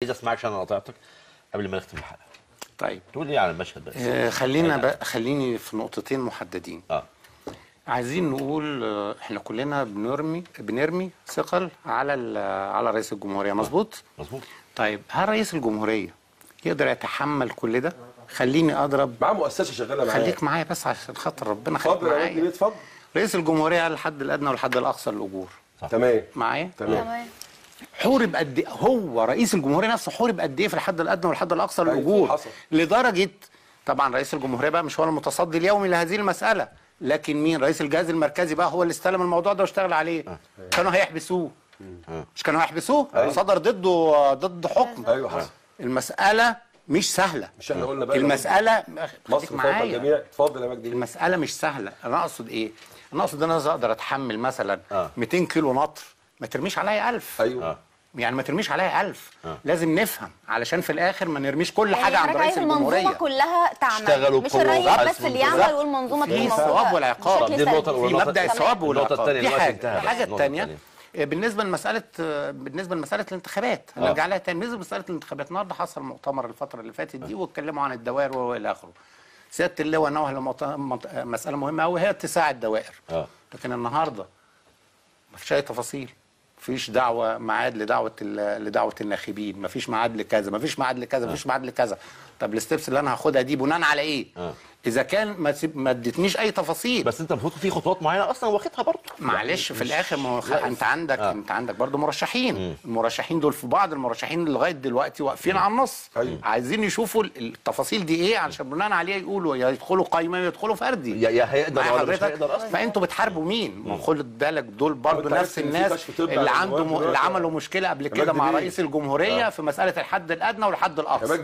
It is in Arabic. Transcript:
عايز اسمعك عشان انا قطعتك قبل ما نختم الحلقه. طيب تقول ايه على المشهد بس؟ خليني في نقطتين محددين. عايزين نقول احنا كلنا بنرمي ثقل على رئيس الجمهوريه، مظبوط؟ مظبوط. طيب هل رئيس الجمهوريه يقدر يتحمل كل ده؟ خليني اضرب معاه مؤسسه شغاله معاه. خليك معايا بس عشان خاطر ربنا، خليك اتفضل يا ابني اتفضل. رئيس الجمهوريه على الحد الادنى والحد الاقصى للاجور. تمام معايا؟ تمام. حورب قد ايه هو رئيس الجمهوريه نفسه، حورب قد ايه في الحد الادنى والحد الاقصى للاجور؟ حصل. لدرجه طبعا رئيس الجمهوريه بقى مش هو المتصدي اليومي لهذه المساله، لكن مين؟ رئيس الجهاز المركزي بقى هو اللي استلم الموضوع ده واشتغل عليه. كانوا هيحبسوه. مش كانوا هيحبسوه؟ صدر ضد حكم. ايوه حصل. المساله مش سهله. مش احنا قلنا بقى المساله مصر فوق الجميع. اتفضل يا مجدي. المساله مش سهله. انا اقصد ايه؟ انا اقصد ان انا اقدر اتحمل مثلا 200 كيلو نطر، ما ترميش عليا 1000. ايوه يعني ما ترميش عليا 1000. لازم نفهم علشان في الاخر ما نرميش كل حاجه عند رئيس الجمهوريه. المنظومه كلها تعمل، مش الرئيس بس اللي يعمل والمنظومه تبقى موجوده. الثواب والعقاب دي النقطه في مبدا الثواب والعقاب. دي الحاجه الثانيه بالنسبه لمساله الانتخابات هنرجع لها تاني. بالنسبه لمساله الانتخابات النهارده حصل مؤتمر الفتره اللي فاتت دي واتكلموا عن الدوائر والى اخره. سياده اللواء نوه مساله مهمه قوي هي اتساع الدوائر. لكن النهارده ما فيش اي تفاصيل، مفيش دعوه ميعاد لدعوه الناخبين، مفيش ميعاد لكذا، مفيش ميعاد لكذا، مفيش ميعاد لكذا. طب الستبس اللي انا هاخدها دي بناء على ايه؟ اذا كان ما ادتنيش اي تفاصيل. بس انت المفروض في خطوات معينه اصلا واخدها برضه. معلش في الاخر انت عندك برضه مرشحين. المرشحين دول في بعض المرشحين لغايه دلوقتي واقفين على النص. عايزين يشوفوا التفاصيل دي ايه علشان بناء عليه يقولوا يا يدخلوا قايمه يا يدخلوا فردي. يا هيقدر ولا مش هيقدر اصلا. فانتوا بتحاربوا مين؟ ما خد بالك دول برضه نفس الناس اللي عملوا مشكله قبل كده مع رئيس الجمهوريه في مساله الحد الادنى والحد الاقصى.